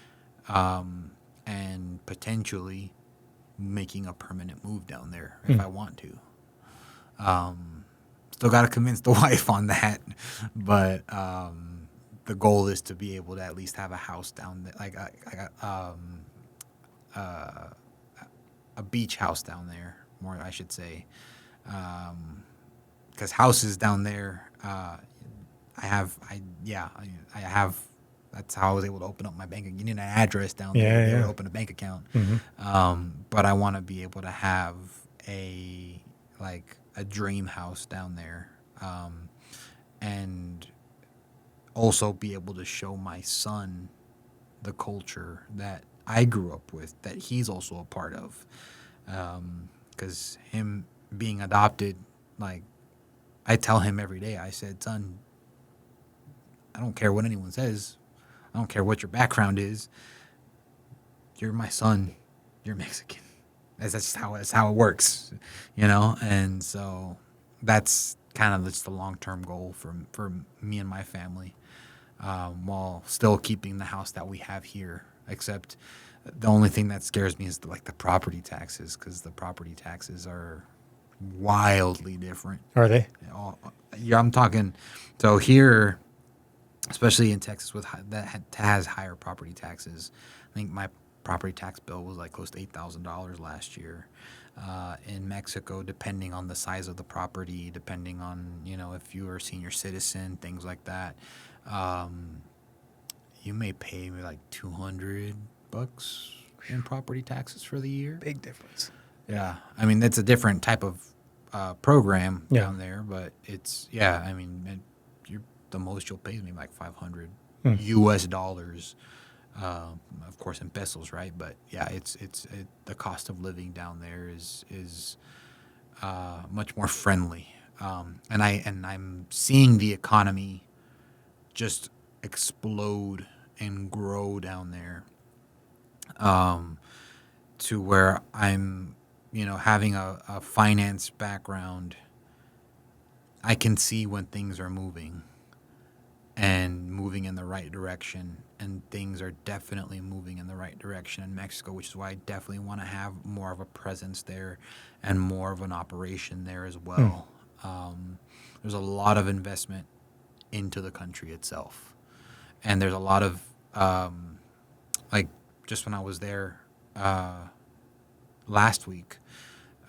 and potentially making a permanent move down there if I want to. Still got to convince the wife on that, but the goal is to be able to at least have a house down there, like a beach house down there, more I should say, because houses down there, I have. That's how I was able to open up my bank. You need an address down there to open a bank account. But I want to be able to have a dream house down there, and also be able to show my son the culture that I grew up with, that he's also a part of. Because him being adopted, I tell him every day, I said, "Son, I don't care what anyone says. I don't care what your background is. You're my son. You're Mexican. That's just how it works, And so that's kind of just the long-term goal for me and my family, while still keeping the house that we have here. Except the only thing that scares me is the property taxes, because the property taxes are wildly different. Are they? Yeah, I'm talking. So here, especially in Texas, that has higher property taxes. I think my property tax bill was close to $8,000 last year. In Mexico, depending on the size of the property, depending on if you are a senior citizen, things like that, you may pay me $200 in property taxes for the year. Big difference. Yeah, I mean that's a different type of program down there, but it's the most you'll pay is maybe $500 US dollars. Of course in pesos, right? But yeah, it's the cost of living down there is much more friendly, and I'm seeing the economy just explode and grow down there, to where I'm having a finance background. I can see when things are moving in the right direction, and things are definitely moving in the right direction in Mexico, which is why I definitely want to have more of a presence there and more of an operation there as well. There's a lot of investment into the country itself, and there's a lot of just when I was there last week,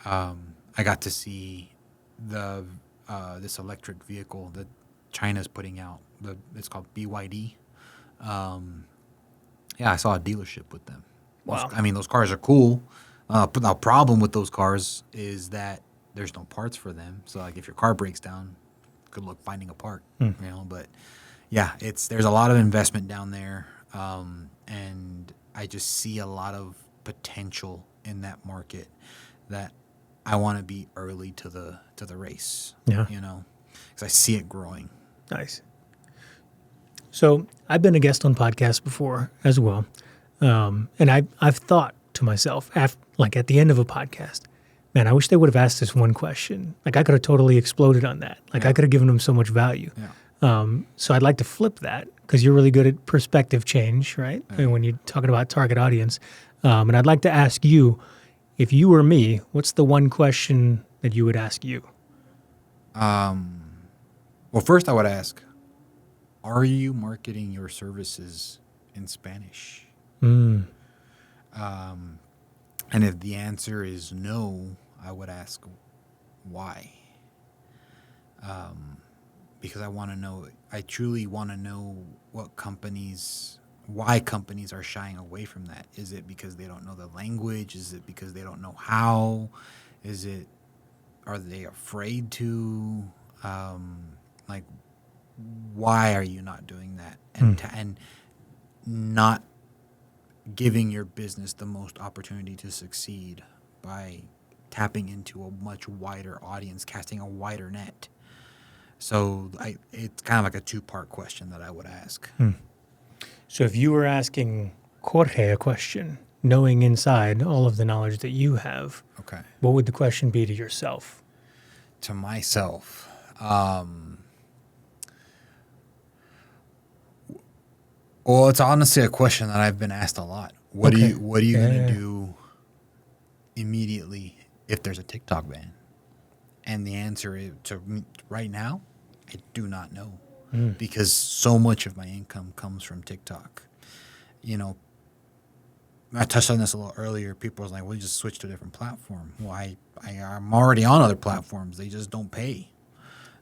I got to see this electric vehicle that China's putting out. It's called BYD. I saw a dealership with them. Wow. Those cars are cool. But the problem with those cars is that there's no parts for them. So if your car breaks down, good luck finding a part. But yeah, there's a lot of investment down there, and I just see a lot of potential in that market that I want to be early to the race. Yeah. Because I see it growing. Nice. So I've been a guest on podcasts before as well. And I've thought to myself, at the end of a podcast, man, I wish they would have asked this one question. Like I could have totally exploded on that. Like I could have given them so much value. Yeah. So I'd like to flip that because you're really good at perspective change, right? Yeah. And when you're talking about target audience. And I'd like to ask you, if you were me, what's the one question that you would ask you? Well, first I would ask, are you marketing your services in Spanish? Mm. And if the answer is no, I would ask why. Because I truly want to know why companies are shying away from that. Is it because they don't know the language? Is it because they don't know how? Are they afraid to? Why are you not doing that? And not giving your business the most opportunity to succeed by tapping into a much wider audience, casting a wider net. So it's kind of like a two-part question that I would ask. So if you were asking Jorge a question, knowing inside all of the knowledge that you have, Okay. what would the question be to yourself? To myself, well, it's honestly a question that I've been asked a lot. What are you going to do immediately if there's a TikTok ban? And the answer is, right now, I do not know, because so much of my income comes from TikTok. I touched on this a little earlier. People was like, "Well, you just switch to a different platform." Well, I'm already on other platforms. They just don't pay.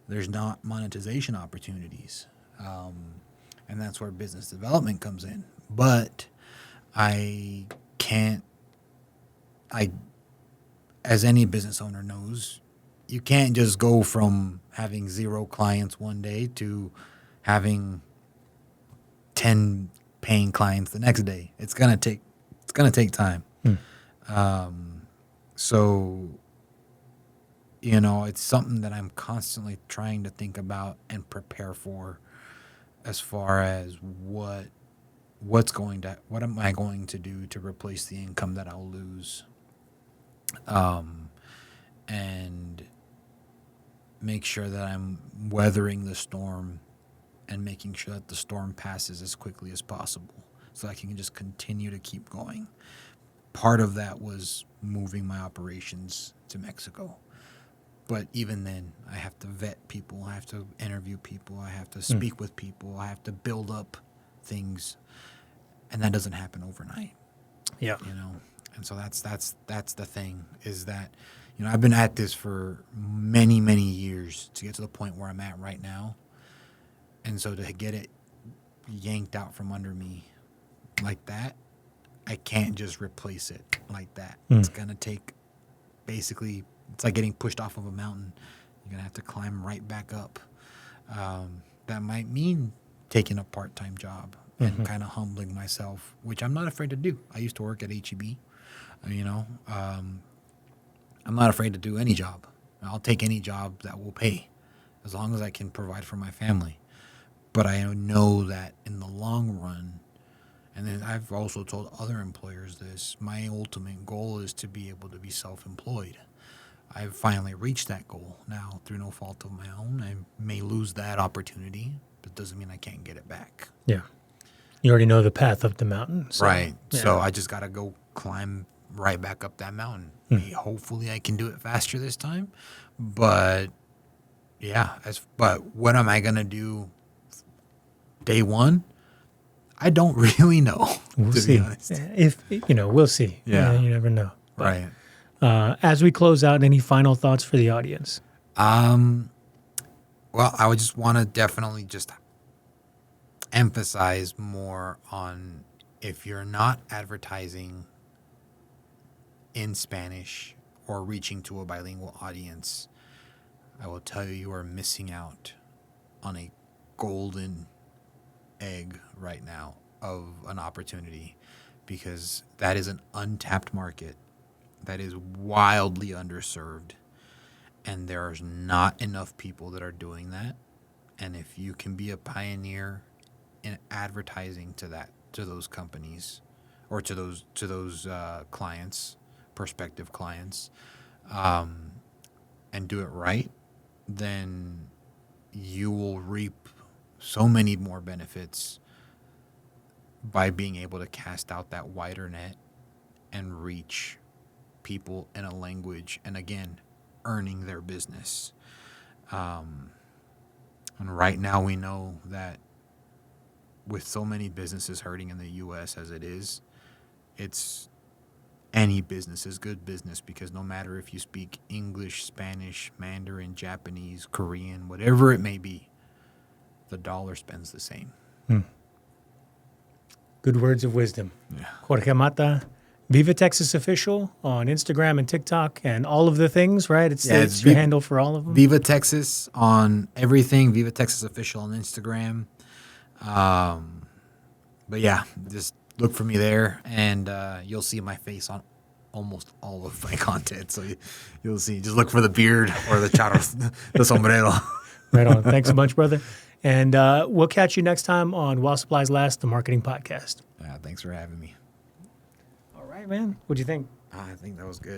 There's not monetization opportunities. And that's where business development comes in. But as any business owner knows, you can't just go from having 0 clients one day to having 10 paying clients the next day. It's gonna take time. So, it's something that I'm constantly trying to think about and prepare for, as far as what am I going to do to replace the income that I'll lose, and make sure that I'm weathering the storm and making sure that the storm passes as quickly as possible so I can just continue to keep going. Part of that was moving my operations to Mexico. But even then, I have to vet people. I have to interview people. I have to speak with people. I have to build up things. And that doesn't happen overnight. Yeah. And so that's the thing, is that, I've been at this for many, many years to get to the point where I'm at right now. And so to get it yanked out from under me like that, I can't just replace it like that. It's going to take, basically, it's like getting pushed off of a mountain. You're going to have to climb right back up. That might mean taking a part-time job and kind of humbling myself, which I'm not afraid to do. I used to work at H-E-B. I'm not afraid to do any job. I'll take any job that will pay, as long as I can provide for my family. But I know that in the long run, and then I've also told other employers this, my ultimate goal is to be able to be self-employed. I've finally reached that goal now through no fault of my own. I may lose that opportunity, but it doesn't mean I can't get it back. Yeah. You already know the path up the mountain. So, right. Yeah. So I just got to go climb right back up that mountain. Hopefully I can do it faster this time. But, yeah. But what am I going to do day one? I don't really know, We'll to see. be honest. We'll see. Yeah. You never know. But, Right. as we close out, any final thoughts for the audience? Well, I would just want to definitely just emphasize more on, if you're not advertising in Spanish or reaching to a bilingual audience, I will tell you, you are missing out on a golden egg right now of an opportunity, because that is an untapped market that is wildly underserved, and there's not enough people that are doing that. And if you can be a pioneer in advertising to those companies, or to those clients, prospective clients, and do it right, then you will reap so many more benefits by being able to cast out that wider net and reach people in a language, and again, earning their business. And right now we know that with so many businesses hurting in the U.S. as it is, it's any business is good business, because no matter if you speak English, Spanish, Mandarin, Japanese, Korean, whatever it may be, the dollar spends the same. Good words of wisdom. Yeah. Jorge Mata, Viva Texas Official on Instagram and TikTok and all of the things, right? It's your handle for all of them. Viva Texas on everything. Viva Texas Official on Instagram. But yeah, just look for me there, and you'll see my face on almost all of my content. So you'll see. Just look for the beard or the charros, the sombrero. Right on. Thanks so much, brother. And we'll catch you next time on While Supplies Last, the marketing podcast. Thanks for having me. All right, man. What'd you think? I think that was good.